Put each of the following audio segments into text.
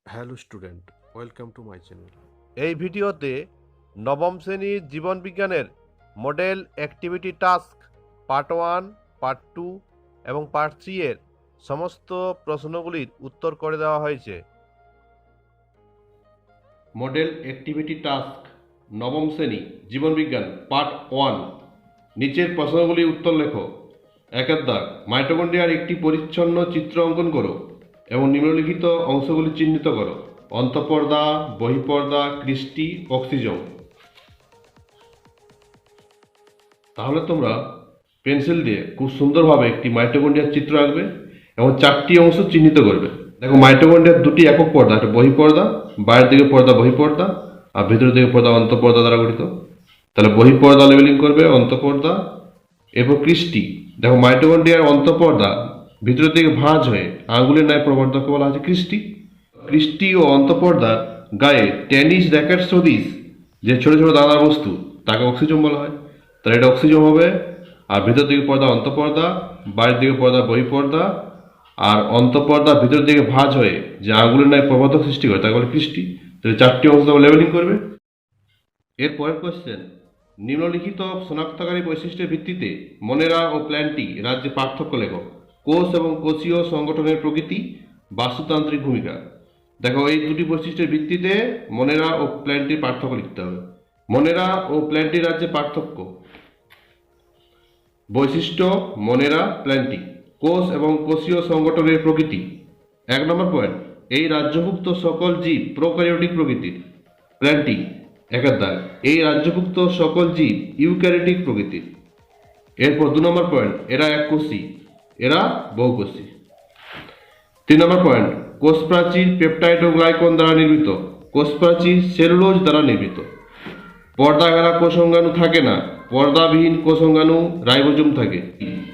Hello student, welcome to my channel. এই ভিডিওতে নবম শ্রেণীর জীবনবিজ্ঞানের model activity task part 1, part 2 এবং পার্ট 3 এর সমস্ত প্রশ্নগুলির উত্তর করে দেওয়া হয়েছে। মডেল অ্যাক্টিভিটি টাস্ক নবম শ্রেণী জীবনবিজ্ঞান পার্ট 1। নিচের প্রশ্নগুলির উত্তর লেখো। 1 দাগ, মাইটোকন্ড্রিয়ার একটি পরিচ্ছন্ন চিত্র অঙ্কন করো এবং নিম্নলিখিত অংশগুলি চিহ্নিত করো: অন্তঃপর্দা, বহিঃপর্দা, ক্রিস্টি, অক্সিজম। তাহলে তোমরা পেন্সিল দিয়ে খুব সুন্দরভাবে একটি মাইটোকন্ড্রিয়ার চিত্র আঁকবে এবং 4টি অংশ চিহ্নিত করবে। দেখো, মাইটোকন্ড্রিয়ার 2টি একক পর্দা, একটা বহিঃপর্দা, বাইরের দিকে পর্দা বহিঃপর্দা আর ভেতরের দিকে পর্দা অন্তঃপর্দা দ্বারা গঠিত। তাহলে বহিঃপর্দা লেবেলিং করবে, অন্তঃপর্দা। এরপর ক্রিস্টি, দেখো মাইটোকন্ড্রিয়ার অন্তঃপর্দা ভিতরের দিকে ভাঁজ হয়ে আঙ্গুলের ন্যায় প্রবর্ধককে বলা হচ্ছে ক্রিস্টি। ক্রিস্টি ও অন্তঃপর্দার গায়ে টেনিস র্যাকেট সদৃশ যে ছোট ছোট দানার বস্তু তাকে অক্সিজম বলা হয়। তাহলে এটা অক্সিজম হবে। আর ভিতর দিকে পর্দা অন্তঃপর্দা, বাইরের দিকে পর্দা বহিঃপর্দা, আর অন্তঃপর্দা ভিতর দিকে ভাঁজ হয়ে যে আঙ্গুলের ন্যায় প্রবর্ধক সৃষ্টি করে তাকে বলে ক্রিস্টি। তাহলে 4টি অংশ লেবেলিং করবে। এর পরের কোয়েশ্চেন, নিম্নলিখিত শনাক্তকারী বৈশিষ্ট্যের ভিত্তিতে মনেরা ও প্ল্যান্টি রাজ্যে পার্থক্য লেখো। কোষ এবং কোষীয় সংগঠনের প্রকৃতি, বাস্তুতান্ত্রিক ভূমিকা। দেখো, এই দুটি বৈশিষ্ট্যের ভিত্তিতে মনেরা ও প্ল্যান্টির পার্থক্য লিখতে হবে। মনেরা ও প্ল্যান্টি রাজ্যে পার্থক্য। বৈশিষ্ট্য মনেরা প্ল্যান্টি। কোষ এবং কোষীয় সংগঠনের প্রকৃতি। 1 নম্বর পয়েন্ট, এই রাজ্যভুক্ত সকল জীব প্রোক্যারিওটিক প্রকৃতির। প্ল্যান্টি 1 দাগ, এই রাজ্যভুক্ত সকল জীব ইউক্যারিওটিক প্রকৃতির। এরপর 2 নম্বর পয়েন্ট, এরা এককোষী, এরা বহুকোষী। 3 নম্বর পয়েন্ট, কোষ প্রাচীর পেপটাইড ও গ্লাইকন দ্বারা নির্মিত। কোষ প্রাচীর সেলুলোজ দ্বারা নির্মিত। পর্দা ঘেরা কোষাঙ্গাণু থাকে না, পর্দাবিহীন কোষাঙ্গাণু রাইবোজোম থাকে।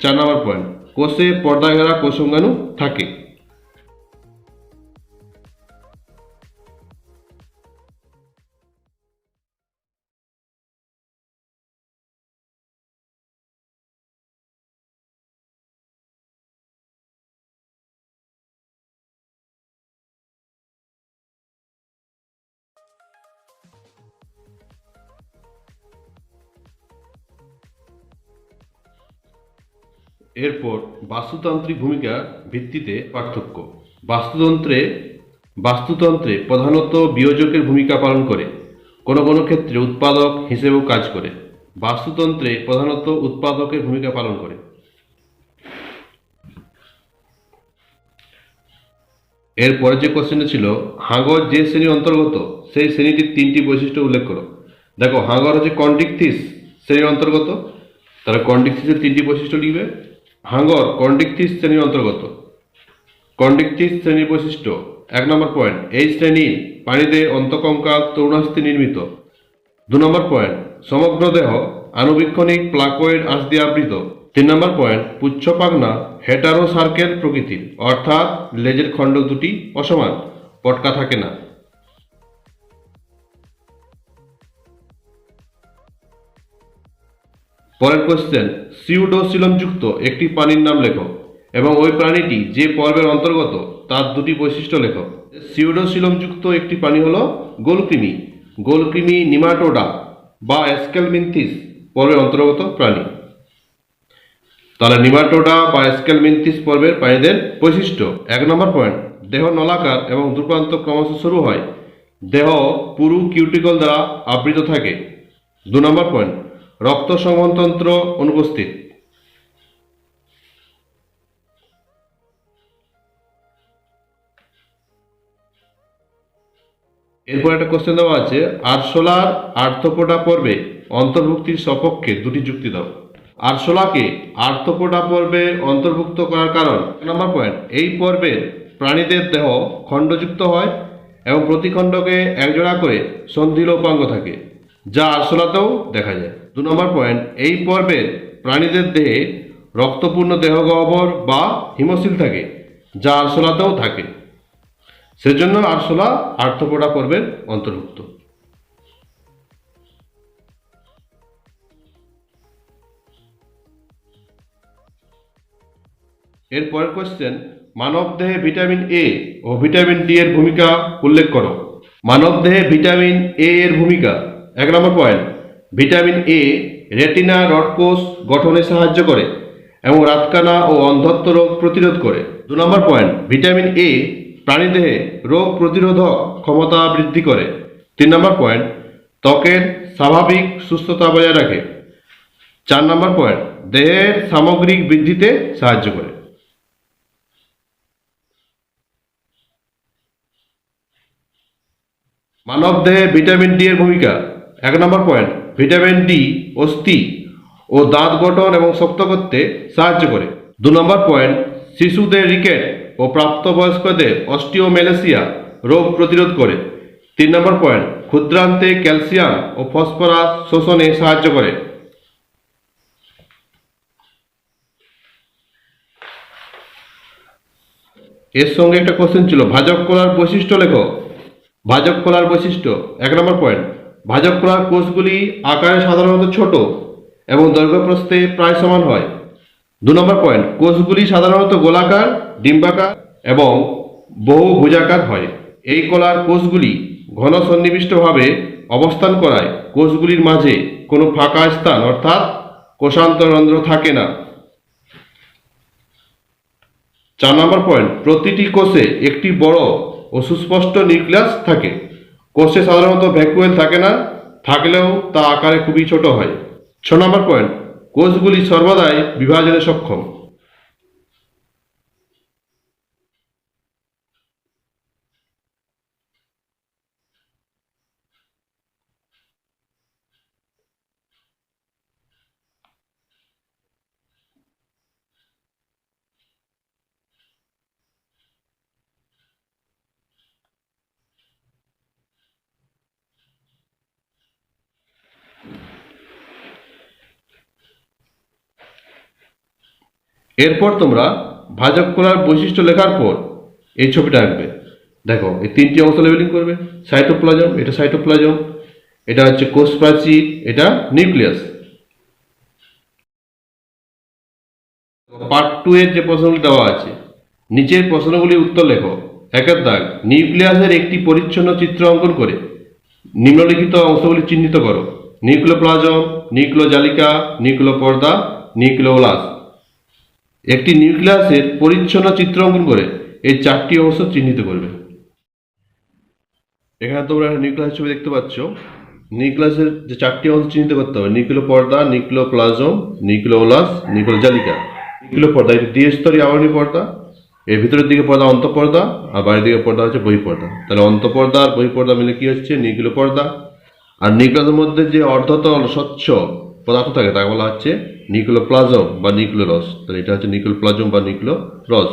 4 নম্বর পয়েন্ট, কোষে পর্দা ঘেরা কোষাঙ্গাণু থাকে। এরপর বাস্তুতান্ত্রিক ভূমিকার ভিত্তিতে পার্থক্য। বাস্তুতন্ত্রে প্রধানত বিয়োজকের ভূমিকা পালন করে, কোনো কোনো ক্ষেত্রে উৎপাদক হিসেবেও কাজ করে। বাস্তুতন্ত্রে প্রধানত উৎপাদকের ভূমিকা পালন করে। এরপরে যে কোশ্চেনটা ছিল, হাঙর যে শ্রেণীর অন্তর্গত সেই শ্রেণীটির 3টি বৈশিষ্ট্য উল্লেখ করো। দেখো, হাঙর হচ্ছে কন্ডিকথিস শ্রেণীর অন্তর্গত। তারা কন্ডিকথিসের 3টি বৈশিষ্ট্য লিখবে। হাঙর কন্ডিকথিস শ্রেণীর অন্তর্গত। কন্ডিকথিস শ্রেণীর বৈশিষ্ট্য। 1 নম্বর পয়েন্ট, এই শ্রেণীর প্রাণীতে অন্তঃকঙ্কাল তরুণাস্থি নির্মিত। 2 নম্বর পয়েন্ট, সমগ্র দেহ আনুবীক্ষণিক প্লাকোয়েড আঁশ দিয়ে আবৃত। 3 নম্বর পয়েন্ট, পুচ্ছ পাখনা হেটারো সার্কেল প্রকৃতির, অর্থাৎ লেজের খণ্ডক দুটি অসমান, পটকা থাকে না। পরের কোশ্চেন, সিউডোসিলম যুক্ত একটি প্রাণীর নাম লেখো এবং ওই প্রাণীটি যে পর্বের অন্তর্গত তার 2টি বৈশিষ্ট্য লেখো। সিউডোসিলম যুক্ত একটি প্রাণী হলো গোলকৃমি। গোলকৃমি নিমাটোডা বা স্কেলমিনথিস পর্বের অন্তর্গত প্রাণী। তাহলে নিমাটোডা বা স্কেলমিনথিস পর্বের প্রাণীদের বৈশিষ্ট্য। 1 নম্বর পয়েন্ট, দেহ নলাকার এবং দ্রুপান্ত ক্রমশ শুরু হয়। দেহ পুরু কিউটিকল দ্বারা আবৃত থাকে। 2 নম্বর পয়েন্ট, রক্ত সংবহনতন্ত্র অনুপস্থিত। এরপর একটা কোশ্চেন দেওয়া আছে, আরশোলার আর্থ্রোপোডা পর্বে অন্তর্ভুক্তির সপক্ষে 2টি যুক্তি দাও। আরশোলাকে আর্থ্রোপোডা পর্বে অন্তর্ভুক্ত করার কারণ। 1 নম্বর পয়েন্ট, এই পর্বের প্রাণীদের দেহ খণ্ডযুক্ত হয় এবং প্রতি খণ্ডকে একজোড়া করে সন্ধিলোপাঙ্গ থাকে, যা আরশোলাতেও দেখা যায়। 2 নম্বর পয়েন্ট, এই পর্বের প্রাণীদের দেহে রক্তপূর্ণ দেহগহ্বর বা হিমোসিল থাকে, যা আরশোলাতেও থাকে। সেজন্য আরশোলা আর্থ্রোপোডা পর্বের অন্তর্ভুক্ত। এর পরের কোশ্চেন, মানবদেহে ভিটামিন এ ও ভিটামিন ডি এর ভূমিকা উল্লেখ করো। মানবদেহে ভিটামিন এ এর ভূমিকা। 1 নম্বর point, vitamin A retina rod কোষ গঠনে সাহায্য করে এবং রাতকানা ও অন্ধত্ব রোগ প্রতিরোধ করে। 2 নম্বর পয়েন্ট, ভিটামিন এ প্রাণীদেহে রোগ প্রতিরোধক ক্ষমতা বৃদ্ধি করে। 3 নম্বর পয়েন্ট, ত্বকের স্বাভাবিক সুস্থতা বজায় রাখে। 4 নম্বর পয়েন্ট, দেহের সামগ্রিক বৃদ্ধিতে সাহায্য করে। মানবদেহে ভিটামিন ডি এর ভূমিকা। 1 নম্বর পয়েন্ট, ভিটামিন ডি অস্থি ও দাঁত গঠন এবং শক্ত করতে সাহায্য করে। 2 নম্বর পয়েন্ট, শিশুদের রিকেট ও প্রাপ্তবয়স্কদের অস্টিওমেলেসিয়া রোগ প্রতিরোধ করে। 3 নম্বর পয়েন্ট, ক্ষুদ্রান্তে ক্যালসিয়াম ও ফসফরাস শোষণে সাহায্য করে। এর সঙ্গে একটা কোশ্চেন ছিল, ভাজক কলার বৈশিষ্ট্য লেখো। ভাজক কলার বৈশিষ্ট্য। 1 নম্বর পয়েন্ট, ভাজক কলার কোষগুলি আকারে সাধারণত ছোট এবং দৈর্ঘ্যপ্রস্থে প্রায় সমান হয়। 2 নম্বর পয়েন্ট, কোষগুলি সাধারণত গোলাকার, ডিম্বাকার এবং বহুভুজাকার হয়। এই কলার কোষগুলি ঘন সন্নিবিষ্টভাবে অবস্থান করায় কোষগুলির মাঝে কোনো ফাঁকা স্থান অর্থাৎ কোষান্তরন্ধ্র থাকে না। 4 নম্বর পয়েন্ট, প্রতিটি কোষে একটি বড় ও সুস্পষ্ট নিউক্লিয়াস থাকে। কোষে সাধারণত ভ্যাকুয়েল থাকে না, থাকলেও তা আকারে খুবই ছোট হয়। 6 নম্বর পয়েন্ট, কোষগুলি সর্বদাই বিভাজনে সক্ষম। এরপর তোমরা ভাজক কলার বৈশিষ্ট্য লেখার পর এই ছবিটা আঁকবে। দেখো, এই 3টি অংশ লেবেলিং করবে। সাইটোপ্লাজম, এটা সাইটোপ্লাজম, এটা হচ্ছে কোষ প্রাচীর, এটা নিউক্লিয়াস। পার্ট 2 এর যে প্রশ্নগুলি দেওয়া আছে, নিচের প্রশ্নগুলি উত্তর লেখো। 1 দাগ, নিউক্লিয়াসের একটি পরিচ্ছন্ন চিত্র অঙ্কন করে নিম্নলিখিত অংশগুলি চিহ্নিত করো। নিউক্লিওপ্লাজম, নিউক্লিওজালিকা, নিউক্লিওপর্দা, নিউক্লিওলাস। একটি নিউক্লিয়াসের পরিচ্ছন্ন চিত্র অঙ্কন করে এই 4টি অংশ চিহ্নিত করবে। এখানে তোমরা নিউক্লিয়াস ছবি দেখতে পাচ্ছ। নিউক্লিয়াসের যে 4টি অংশ চিহ্নিত করতে হবে, নিউক্লিওপর্দা, নিউক্লিওপ্লাজম, নিউক্লিওলাস, নিউক্লিওজালিকা। নিউক্লিওপর্দা এটি দ্বিস্তরীয় আবরণী পর্দা। এর ভিতরের দিকে পর্দা অন্তঃপর্দা আর বাইরের দিকে পর্দা হচ্ছে বহিঃপর্দা। তাহলে অন্তঃপর্দা আর বহিঃপর্দা মিলে কি হচ্ছে নিউক্লিওপর্দা। আর নিউক্লিয়াসের মধ্যে যে অর্ধতল স্বচ্ছ পদার্থ থাকে তাকে বলা হচ্ছে নিউক্লিওপ্লাজম বা নিউক্লিওরস। তাহলে এটা হচ্ছে নিউক্লিওপ্লাজম বা নিউক্লিওরস।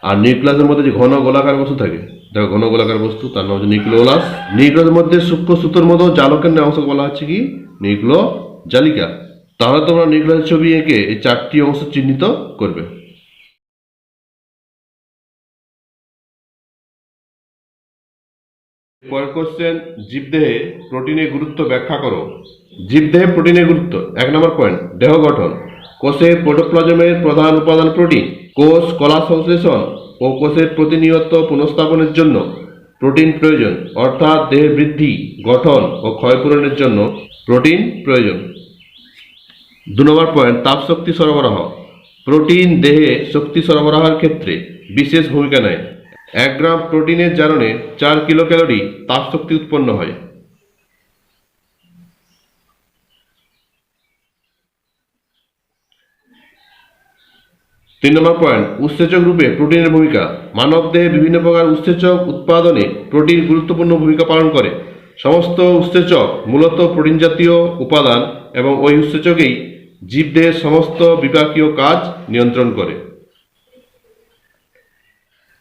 আর নিউক্লিয়াসের মধ্যে যে ঘন গোলাকার বস্তু থাকে, দেখো ঘন গোলাকার বস্তু, তার নাম হচ্ছে নিউক্লিওলাস। নিউক্লিয়াসের মধ্যে সূক্ষ্ম সুতোর মতো জালকেন্দ্রের অংশকে বলা হচ্ছে কি নিউক্লিওজালিকা। তাহলে তোমরা নিউক্লিয়াসের ছবি এঁকে এই 4টি অংশ চিহ্নিত করবে। পরের কোশ্চেন, জীবদেহে প্রোটিনের গুরুত্ব ব্যাখ্যা করো। জীবদেহে প্রোটিনের গুরুত্ব। 1 নম্বর পয়েন্ট, দেহ গঠন। কোষে প্রোটোপ্লাজমের প্রধান উপাদান প্রোটিন। কোষ কলা সংশ্লেষণ ও কোষের প্রতিনিয়ত পুনঃস্থাপনের জন্য প্রোটিন প্রয়োজন, অর্থাৎ দেহের বৃদ্ধি, গঠন ও ক্ষয়পূরণের জন্য প্রোটিন প্রয়োজন। 2 নম্বর পয়েন্ট, তাপশক্তি সরবরাহ। প্রোটিন দেহে শক্তি সরবরাহের ক্ষেত্রে বিশেষ ভূমিকা নেয়। 1 গ্রাম প্রোটিনের জারণে 4 কিলোক্যালোরি তাপশক্তি উৎপন্ন হয়। 3 নম্বর পয়েন্ট, উৎসেচক রূপে প্রোটিনের ভূমিকা। মানবদেহে বিভিন্ন প্রকার উৎসেচক উৎপাদনে প্রোটিন গুরুত্বপূর্ণ ভূমিকা পালন করে। সমস্ত উৎসেচক মূলত প্রোটিন জাতীয় উপাদান এবং ওই উৎসেচকেই জীবদেহের সমস্ত বিপাকীয় কাজ নিয়ন্ত্রণ করে।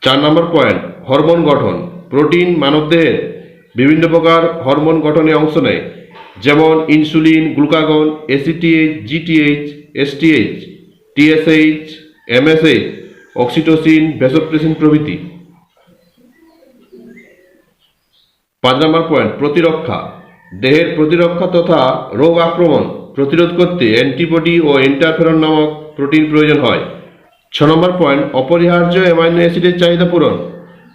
4 নম্বর পয়েন্ট, হরমোন গঠন। প্রোটিন মানবদেহের বিভিন্ন প্রকার হরমোন গঠনে অংশ নেয়, যেমন insulin, glucagon, ACTH, GTH, STH, TSH, এমএসএইচ, oxytocin, vasopressin প্রভৃতি। 5 নম্বর পয়েন্ট, প্রতিরক্ষা। দেহের প্রতিরক্ষা তথা রোগ আক্রমণ প্রতিরোধ করতে অ্যান্টিবডি ও ইন্টারফেরন নামক প্রোটিন প্রয়োজন হয়। নম্বর পয়েন্ট, অপরিহার্য অ্যামাইনো অ্যাসিডের চাহিদা পূরণ।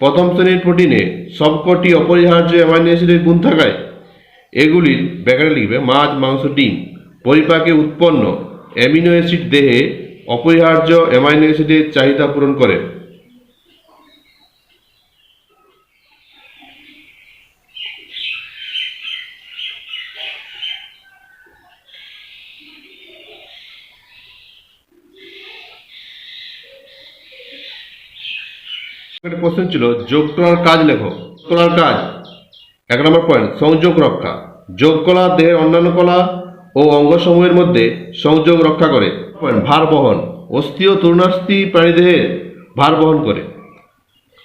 প্রথম শ্রেণীর প্রোটিনে সবকটি অপরিহার্য অ্যামাইনো অ্যাসিডের গুণ থাকায় এগুলির ব্যাখ্যাটা লিখবে মাছ, মাংস, ডিম পরিপাকে উৎপন্ন অ্যামিনো অ্যাসিড দেহে অপরিহার্য অ্যামাইনো অ্যাসিডের চাহিদা পূরণ করে। একটা কোশ্চেন ছিল যোগ করার কাজ লেখো। করার কাজ 1 নম্বর পয়েন্ট, সংযোগ রক্ষা। যোগ কলা দেহের অন্যান্য কলা ও অঙ্গসমূহের মধ্যে সংযোগ রক্ষা করে। পয়েন্ট, ভার বহন। অস্থি ও তরুণাস্থি প্রাণীদেহের ভার বহন করে।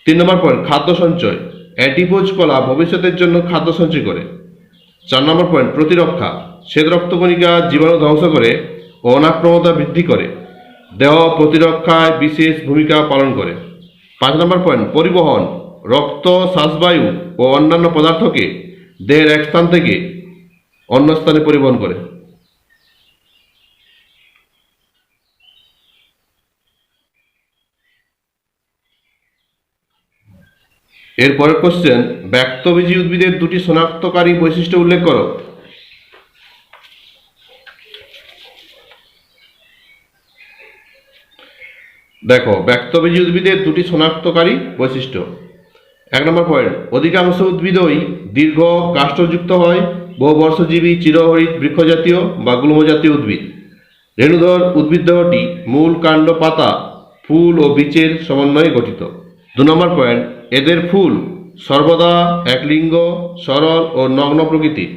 3 নম্বর পয়েন্ট, খাদ্য সঞ্চয়। অ্যাডিপোজ কলা ভবিষ্যতের জন্য খাদ্য সঞ্চয় করে। 4 নম্বর পয়েন্ট, প্রতিরক্ষা। শ্বেত রক্তকণিকা জীবাণু ধ্বংস করে ও অনাক্রমতা বৃদ্ধি করে। দেহ প্রতিরক্ষায় বিশেষ ভূমিকা পালন করে। 5 নম্বর পয়েন্ট, পরিবহন। রক্ত, শ্বাসবায়ু ও অন্যান্য পদার্থকে দেহের এক স্থান থেকে অন্য স্থানে পরিবহন করে। এর পরের কোশ্চেন, ব্যক্তবীজী উদ্ভিদের দুটি শনাক্তকারী বৈশিষ্ট্য উল্লেখ করো। দেখো, ব্যক্তবীজী উদ্ভিদের দুটি শনাক্তকারী বৈশিষ্ট্য। 1 নম্বর পয়েন্ট, অধিকাংশ উদ্ভিদই দীর্ঘ কাষ্ঠযুক্ত হয়। বহুবর্ষজীবী চিরহরিৎ বৃক্ষজাতীয় বা গুল্মজাতীয় উদ্ভিদ। রেণুধর উদ্ভিদদেহটি মূল, কাণ্ড, পাতা, ফুল ও বীজের সমন্বয়ে গঠিত। 2 নম্বর পয়েন্ট, এদের ফুল সর্বদা একলিঙ্গ, সরল ও নগ্ন প্রকৃতির।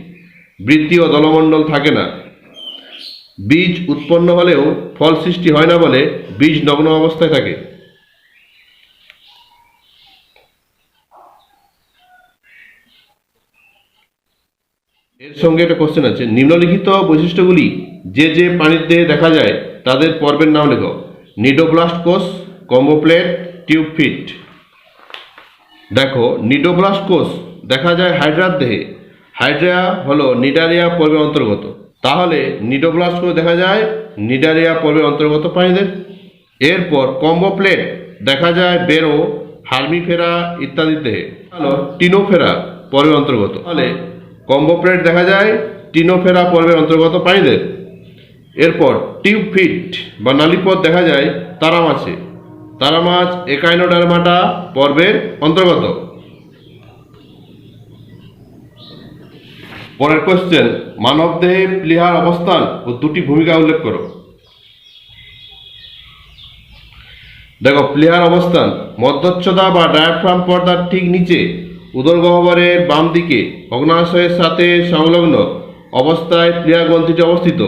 বৃত্তি ও দলমণ্ডল থাকে না। বীজ উৎপন্ন হলেও ফল সৃষ্টি হয় না বলে বীজ নগ্ন অবস্থায় থাকে। এর সঙ্গে একটা কোশ্চেন আছে, নিম্নলিখিত বৈশিষ্ট্যগুলি যে যে প্রাণীর দেহে দেখা যায় তাদের পর্বের নাম লেখো। নিডোব্লাস্ট কোষ, কম্বোপ্লেট, টিউবফিট। দেখো, নিডোব্লাস্ট কোষ দেখা যায় হাইড্রার দেহে। হাইড্রা হলো নিডারিয়া পর্বের অন্তর্গত। তাহলে নিডোব্লাস্ট কোষ দেখা যায় নিডারিয়া পর্বের অন্তর্গত প্রাণীদের। এরপর কম্বোপ্লেট দেখা যায় বেরো, হার্মিফেরা ইত্যাদির দেহে। হলো টিনোফেরা পর্বের অন্তর্গত। তাহলে কম্বোপ্লেট দেখা যায় টিনোফেরা পর্বের অন্তর্গত প্রাণীদের। এরপর টিউবফিট বা নালীপথ দেখা যায় তারা মাছে। তারা মাছ একাইনোডার্মাটা পর্বের অন্তর্গত। পরের কোশ্চেন, মানবদেহে প্লীহার অবস্থান ও দুটি ভূমিকা উল্লেখ করো। দেখো, প্লীহার অবস্থান মধ্যচ্ছদা বা ডায়াফ্রাম পর্দার ঠিক নিচে উদরগহ্বরের বাম দিকে অগ্নাশয়ের সাথে সংলগ্ন অবস্থায় প্লীহা গ্রন্থিটি অবস্থিত।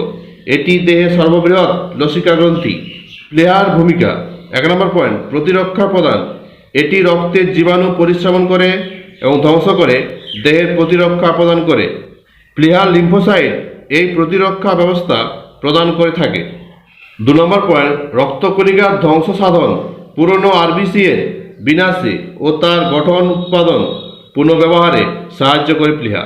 এটি দেহের সর্ববৃহৎ লসিকা গ্রন্থি। প্লীহার ভূমিকা। 1 নম্বর পয়েন্ট, প্রতিরক্ষা প্রদান। এটি রক্তের জীবাণু পরিশ্রমণ করে এবং ধ্বংস করে দেহের প্রতিরক্ষা প্রদান করে। প্লীহার লিম্ফোসাইট এই প্রতিরক্ষা ব্যবস্থা প্রদান করে থাকে। 2 নম্বর পয়েন্ট, রক্তকণিকার ধ্বংস সাধন। পুরনো আরবিসি এর বিনাশে ও তার গঠন উৎপাদন পুনর্ব্যবহারে সাহায্য করে প্লীহা।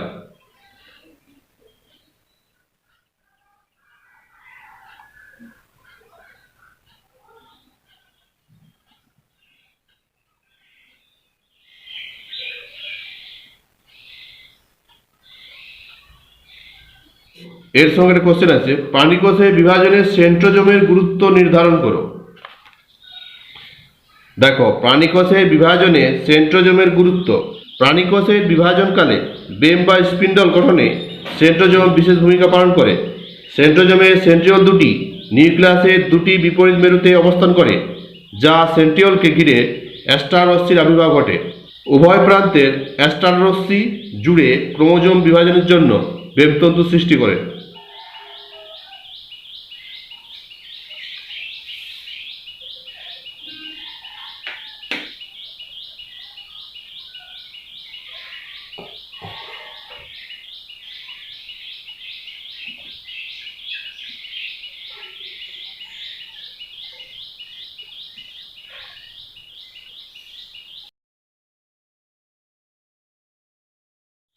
এর সঙ্গে একটা কোশ্চেন আছে, প্রাণীকোষে বিভাজনের সেন্ট্রোজোমের গুরুত্ব নির্ধারণ করো। দেখো, প্রাণীকোষে বিভাজনে সেন্ট্রোজোমের গুরুত্ব। প্রাণীকোষের বিভাজনকালে বেম বা স্পিন্ডল গঠনে সেন্ট্রোজোম বিশেষ ভূমিকা পালন করে। সেন্ট্রোজোমের সেন্ট্রিওল দুটি নিউক্লিয়াসের দুটি বিপরীত মেরুতে অবস্থান করে, যা সেন্ট্রিওলকে ঘিরে অ্যাস্টার রশ্মির আবির্ভাব ঘটে। উভয় প্রান্তের অ্যাস্টার রশ্মি জুড়ে ক্রোমোজোম বিভাজনের জন্য বেমতন্তু সৃষ্টি করে।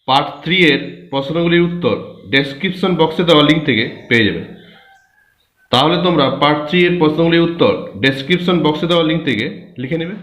পার্ট 3 এর প্রশ্নগুলির উত্তর ডেসক্রিপশন বক্সে দেওয়া লিঙ্ক থেকে পেয়ে যাবেন। তাহলে তোমরা পার্ট 3 এর প্রশ্নগুলির উত্তর ডেসক্রিপশন বক্সে দেওয়া লিঙ্ক থেকে লিখে নেবে।